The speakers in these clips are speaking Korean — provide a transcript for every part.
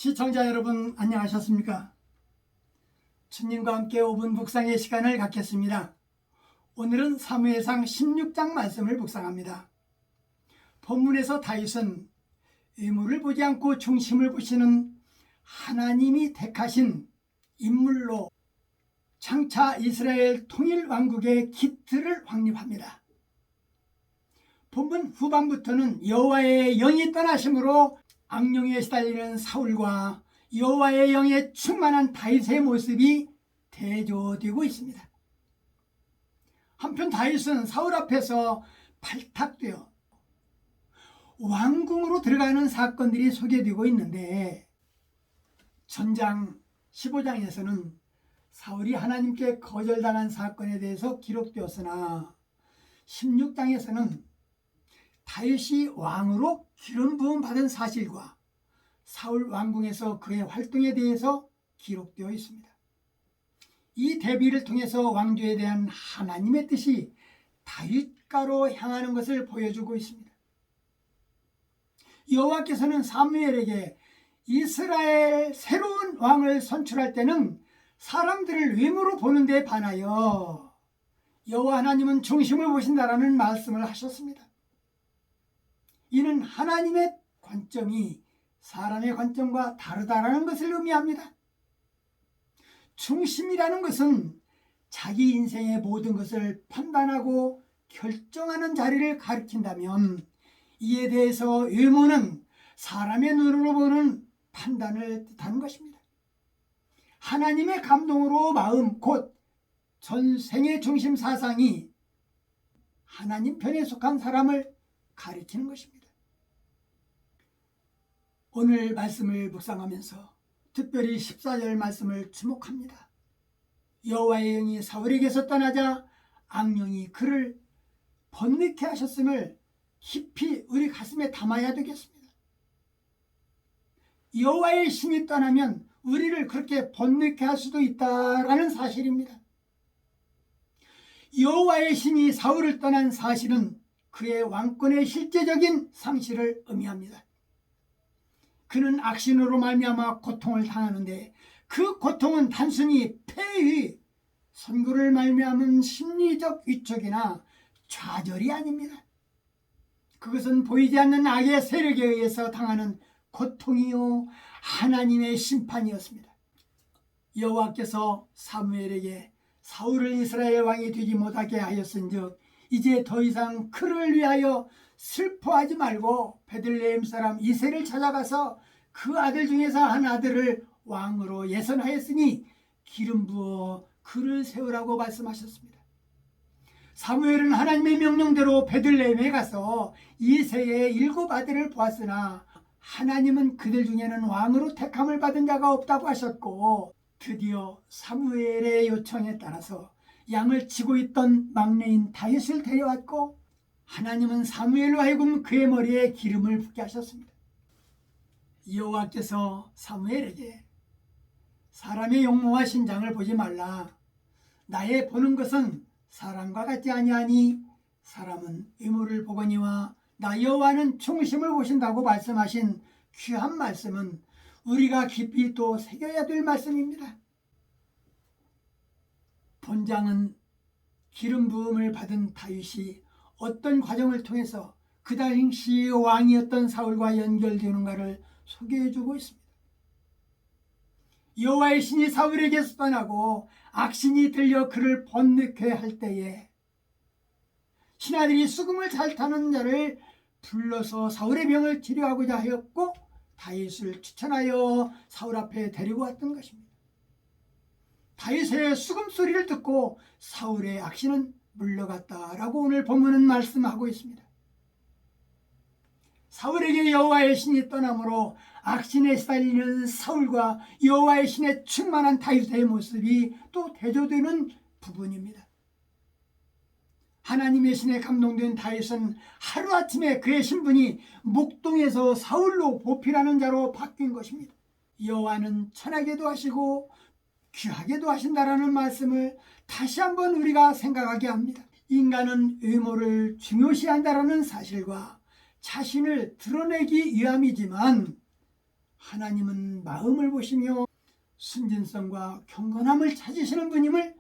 시청자 여러분 안녕하셨습니까? 주님과 함께 5분 묵상의 시간을 갖겠습니다. 오늘은 사무엘상 16장 말씀을 묵상합니다. 본문에서 다윗은 외모를 보지 않고 중심을 보시는 하나님이 택하신 인물로 장차 이스라엘 통일 왕국의 기틀을 확립합니다. 본문 후반부터는 여호와의 영이 떠나심으로 악령에 시달리는 사울과 여호와의 영에 충만한 다윗의 모습이 대조되고 있습니다. 한편 다윗은 사울 앞에서 발탁되어 왕궁으로 들어가는 사건들이 소개되고 있는데, 전장 15장에서는 사울이 하나님께 거절당한 사건에 대해서 기록되었으나 16장에서는 다윗이 왕으로 기름 부음 받은 사실과 사울 왕궁에서 그의 활동에 대해서 기록되어 있습니다. 이 대비를 통해서 왕조에 대한 하나님의 뜻이 다윗가로 향하는 것을 보여주고 있습니다. 여호와께서는 사무엘에게 이스라엘 새로운 왕을 선출할 때는 사람들을 외모로 보는 데 반하여 여호와 하나님은 중심을 보신다라는 말씀을 하셨습니다. 이는 하나님의 관점이 사람의 관점과 다르다라는 것을 의미합니다. 중심이라는 것은 자기 인생의 모든 것을 판단하고 결정하는 자리를 가리킨다면, 이에 대해서 외모는 사람의 눈으로 보는 판단을 뜻하는 것입니다. 하나님의 감동으로 마음, 곧 전생의 중심 사상이 하나님 편에 속한 사람을 가리키는 것입니다. 오늘 말씀을 묵상하면서 특별히 14절 말씀을 주목합니다. 여호와의 영이 사울에게서 떠나자 악령이 그를 번뇌케 하셨음을 깊이 우리 가슴에 담아야 되겠습니다. 여호와의 신이 떠나면 우리를 그렇게 번뇌케 할 수도 있다라는 사실입니다. 여호와의 신이 사울을 떠난 사실은 그의 왕권의 실제적인 상실을 의미합니다. 그는 악신으로 말미암아 고통을 당하는데, 그 고통은 단순히 폐위, 선고를 말미암은 심리적 위축이나 좌절이 아닙니다. 그것은 보이지 않는 악의 세력에 의해서 당하는 고통이요 하나님의 심판이었습니다. 여호와께서 사무엘에게 사울을 이스라엘 왕이 되지 못하게 하였은즉 이제 더 이상 그를 위하여 슬퍼하지 말고 베들레헴 사람 이새를 찾아가서 그 아들 중에서 한 아들을 왕으로 예선하였으니 기름 부어 그를 세우라고 말씀하셨습니다. 사무엘은 하나님의 명령대로 베들레헴에 가서 이새의 7 아들을 보았으나 하나님은 그들 중에는 왕으로 택함을 받은 자가 없다고 하셨고, 드디어 사무엘의 요청에 따라서 양을 치고 있던 막내인 다윗을 데려왔고, 하나님은 사무엘로 하여금 그의 머리에 기름을 붓게 하셨습니다. 여호와께서 사무엘에게 사람의 용모와 신장을 보지 말라. 나의 보는 것은 사람과 같지 아니하니 사람은 외모를 보거니와 나 여호와는 중심을 보신다고 말씀하신 귀한 말씀은 우리가 깊이 또 새겨야 될 말씀입니다. 본장은 기름 부음을 받은 다윗이 어떤 과정을 통해서 그 당시 왕이었던 사울과 연결되는가를 소개해주고 있습니다. 여호와의 신이 사울에게서 떠나고 악신이 들려 그를 번뇌케 할 때에 신하들이 수금을 잘 타는 자를 불러서 사울의 병을 치료하고자 하였고, 다윗을 추천하여 사울 앞에 데리고 왔던 것입니다. 다윗의 수금 소리를 듣고 사울의 악신은 물러갔다라고 오늘 본문은 말씀하고 있습니다. 사울에게 여호와의 신이 떠남으로 악신에 시달리는 사울과 여호와의 신에 충만한 다윗의 모습이 또 대조되는 부분입니다. 하나님의 신에 감동된 다윗은 하루아침에 그의 신분이 목동에서 사울로 보필하는 자로 바뀐 것입니다. 여호와는 천하게도 하시고 귀하게도 하신다라는 말씀을 다시 한번 우리가 생각하게 합니다. 인간은 외모를 중요시한다라는 사실과 자신을 드러내기 위함이지만 하나님은 마음을 보시며 순진성과 경건함을 찾으시는 분임을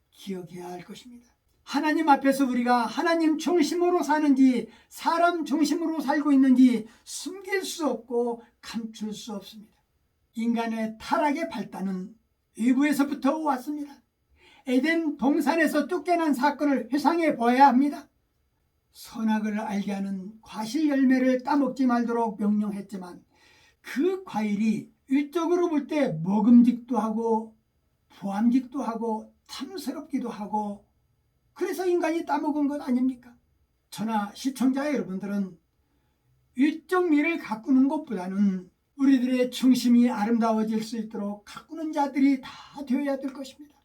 기억해야 할 것입니다. 하나님 앞에서 우리가 하나님 중심으로 사는지 사람 중심으로 살고 있는지 숨길 수 없고 감출 수 없습니다. 인간의 타락의 발단은 외부에서부터 왔습니다. 에덴 동산에서 쫓겨난 사건을 회상해 보아야 합니다. 선악을 알게 하는 과실 열매를 따먹지 말도록 명령했지만 그 과일이 일적으로 볼 때 먹음직도 하고 부함직도 하고 탐스럽기도 하고 그래서 인간이 따먹은 것 아닙니까? 저나 시청자 여러분들은 일적 미를 가꾸는 것보다는 우리들의 중심이 아름다워질 수 있도록 가꾸는 자들이 다 되어야 될 것입니다.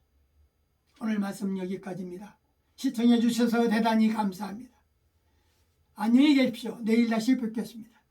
오늘 말씀 여기까지입니다. 시청해 주셔서 대단히 감사합니다. 안녕히 계십시오. 내일 다시 뵙겠습니다.